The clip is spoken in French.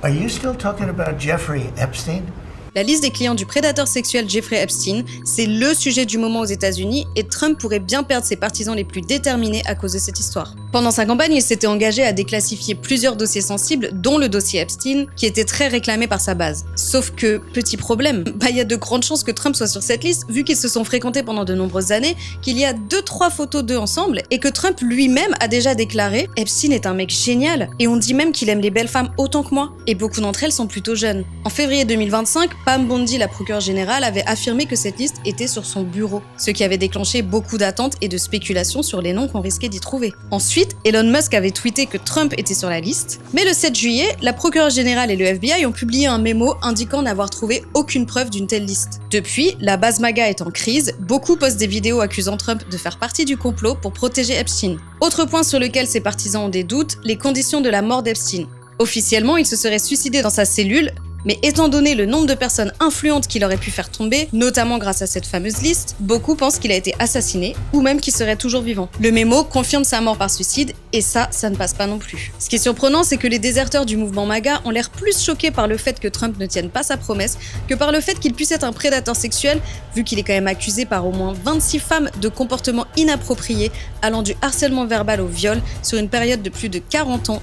Are you still talking about Jeffrey Epstein? La liste des clients du prédateur sexuel Jeffrey Epstein, c'est le sujet du moment aux États-Unis et Trump pourrait bien perdre ses partisans les plus déterminés à cause de cette histoire. Pendant sa campagne, il s'était engagé à déclassifier plusieurs dossiers sensibles, dont le dossier Epstein, qui était très réclamé par sa base. Sauf que, petit problème, il y a de grandes chances que Trump soit sur cette liste, vu qu'ils se sont fréquentés pendant de nombreuses années, qu'il y a 2-3 photos d'eux ensemble, et que Trump lui-même a déjà déclaré « Epstein est un mec génial, et on dit même qu'il aime les belles femmes autant que moi. » Et beaucoup d'entre elles sont plutôt jeunes. En février 2025, Pam Bondi, la procureure générale, avait affirmé que cette liste était sur son bureau, ce qui avait déclenché beaucoup d'attentes et de spéculations sur les noms qu'on risquait d'y trouver. Ensuite, Elon Musk avait tweeté que Trump était sur la liste, mais le 7 juillet, la procureure générale et le FBI ont publié un mémo indiquant n'avoir trouvé aucune preuve d'une telle liste. Depuis, la base MAGA est en crise, beaucoup postent des vidéos accusant Trump de faire partie du complot pour protéger Epstein. Autre point sur lequel ses partisans ont des doutes, les conditions de la mort d'Epstein. Officiellement, il se serait suicidé dans sa cellule, mais étant donné le nombre de personnes influentes qu'il aurait pu faire tomber, notamment grâce à cette fameuse liste, beaucoup pensent qu'il a été assassiné ou même qu'il serait toujours vivant. Le mémo confirme sa mort par suicide et ça ne passe pas non plus. Ce qui est surprenant, c'est que les déserteurs du mouvement MAGA ont l'air plus choqués par le fait que Trump ne tienne pas sa promesse que par le fait qu'il puisse être un prédateur sexuel, vu qu'il est quand même accusé par au moins 26 femmes de comportements inappropriés allant du harcèlement verbal au viol sur une période de plus de 40 ans.